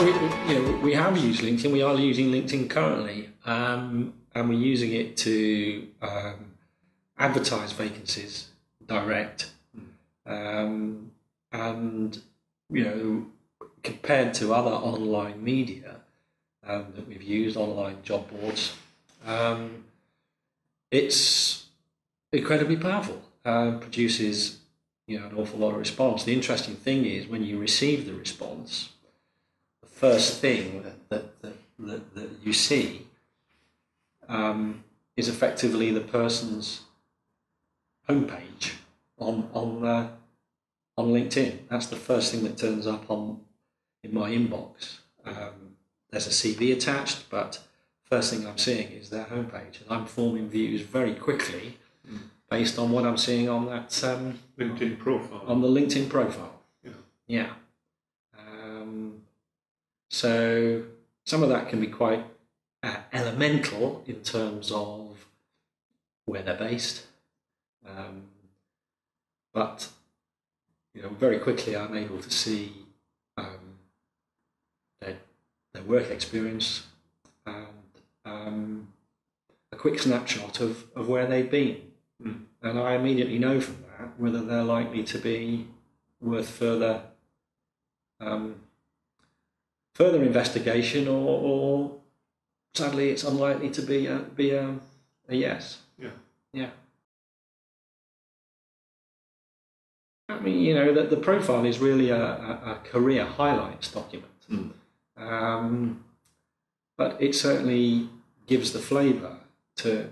we have used LinkedIn. We are using LinkedIn currently, and we're using it to advertise vacancies direct. And compared to other online media that we've used, online job boards, it's incredibly powerful. Produces an awful lot of response. The interesting thing is when you receive the response, the first thing that you see is effectively the person's homepage on LinkedIn. That's the first thing that turns up in my inbox. There's a CV attached, but first thing I'm seeing is their homepage, and I'm forming views very quickly based on what I'm seeing on that LinkedIn profile. On the LinkedIn profile. Yeah. So some of that can be quite elemental in terms of where they're based, but very quickly I'm able to see their work experience and a quick snapshot of where they've been. And I immediately know from that whether they're likely to be worth further investigation, or sadly it's unlikely to be a yes. Yeah. I mean, the profile is really a career highlights document, but it certainly gives the flavour to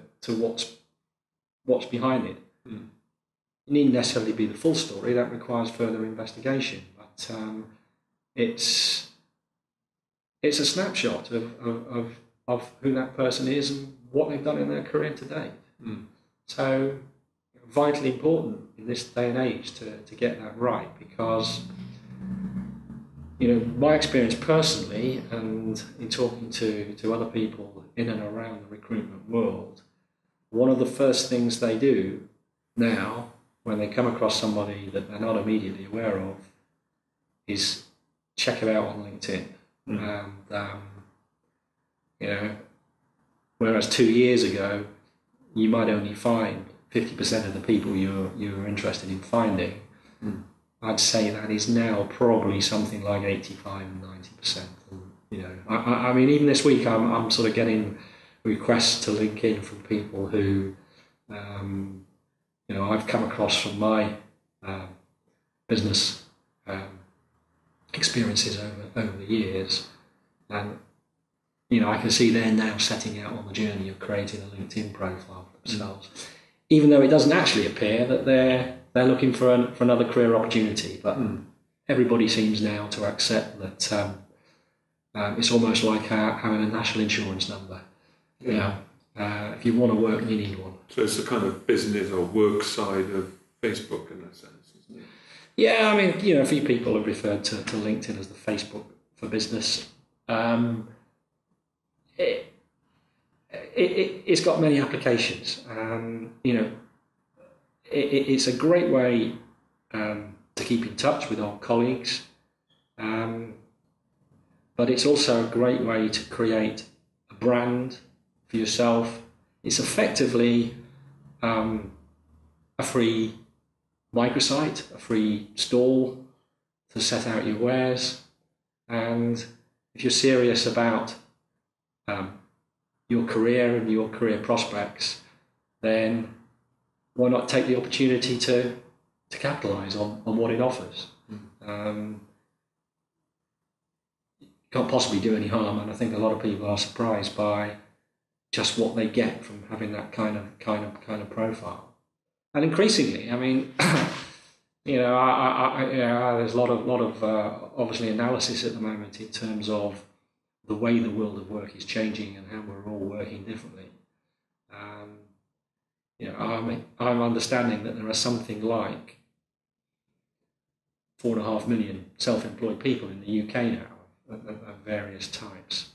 what's behind it. It needn't necessarily be the full story. That requires further investigation, but it's a snapshot of who that person is and what they've done in their career to date. So vitally important in this day and age to get that right, because my experience personally, and in talking to other people in and around the recruitment world, one of the first things they do now when they come across somebody that they're not immediately aware of is check it out on LinkedIn. And whereas 2 years ago you might only find 50% of the people you're interested in finding, I'd say that is now probably something like 85 and 90%. I mean, even this week I'm sort of getting requests to link in from people who I've come across from my business experiences over the years, and I can see they're now setting out on the journey of creating a LinkedIn profile for themselves, even though it doesn't actually appear that they're looking for another career opportunity. But everybody seems now to accept that it's almost like having a national insurance number. If you want to work, you need one. So it's a kind of business or work side of Facebook in that sense, isn't it? Yeah, I mean, a few people have referred to LinkedIn as the Facebook for business. It's got many applications. It's a great way to keep in touch with old colleagues, but it's also a great way to create a brand for yourself. It's effectively a free microsite, a free stall to set out your wares. And if you're serious about your career and your career prospects, then why not take the opportunity to capitalise on what it offers? Can't possibly do any harm, and I think a lot of people are surprised by just what they get from having that kind of profile. And increasingly, I mean, there's a lot of obviously analysis at the moment in terms of the way the world of work is changing and how we're all working differently. I'm understanding that there are something like 4.5 million self-employed people in the UK now of various types.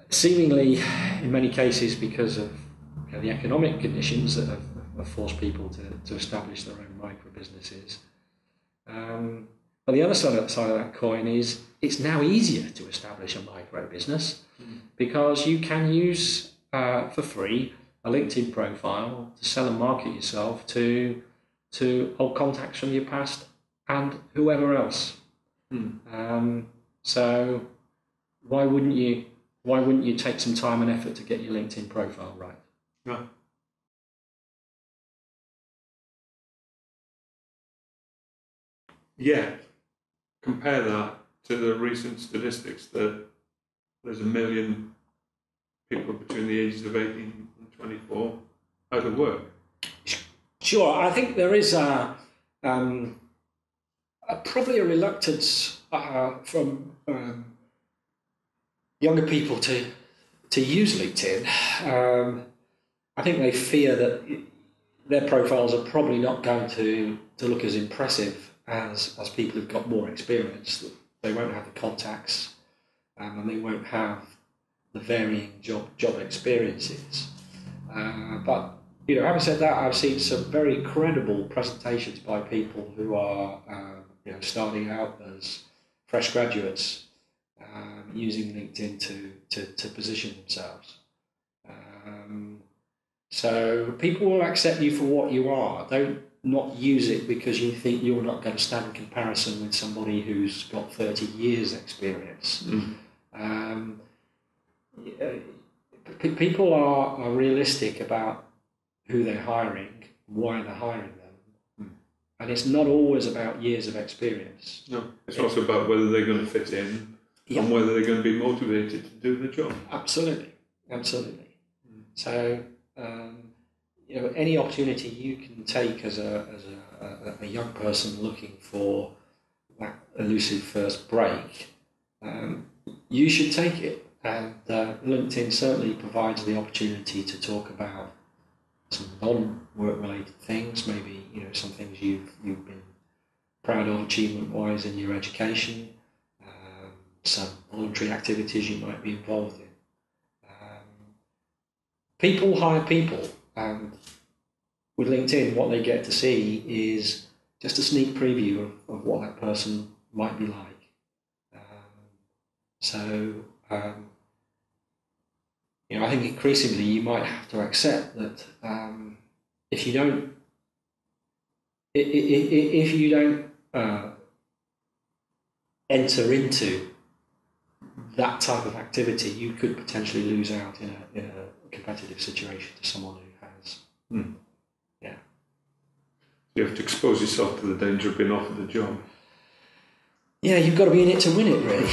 Seemingly, in many cases, because of the economic conditions that have forced people to establish their own micro businesses. But But the other side of that coin is it's now easier to establish a micro business because you can use for free a LinkedIn profile to sell and market yourself to old contacts from your past and whoever else. So why wouldn't you take some time and effort to get your LinkedIn profile right? Right. Yeah. Compare that to the recent statistics that there's 1 million people between the ages of 18 and 24 out of work. Sure, I think there is probably a reluctance from younger people to use LinkedIn. I think they fear that their profiles are probably not going to look as impressive as people who've got more experience. They won't have the contacts, and they won't have the varying job experiences. But having said that, I've seen some very credible presentations by people who are starting out as fresh graduates, using LinkedIn to position themselves. So people will accept you for what you are. Don't not use it because you think you're not going to stand in comparison with somebody who's got 30 years experience. People are realistic about who they're hiring, why they're hiring them. And it's not always about years of experience. No, it's also about whether they're going to fit in and whether they're going to be motivated to do the job. Absolutely. So, any opportunity you can take as a young person looking for that elusive first break, you should take it. And LinkedIn certainly provides the opportunity to talk about some non-work related things, maybe some things you've been proud of achievement-wise in your education, some voluntary activities you might be involved in. People hire people, and with LinkedIn what they get to see is just a sneak preview of what that person might be like. I think increasingly you might have to accept that if you don't enter into that type of activity, you could potentially lose out in a competitive situation to someone who has. Yeah. You have to expose yourself to the danger of being offered the job. Yeah, you've got to be in it to win it, really.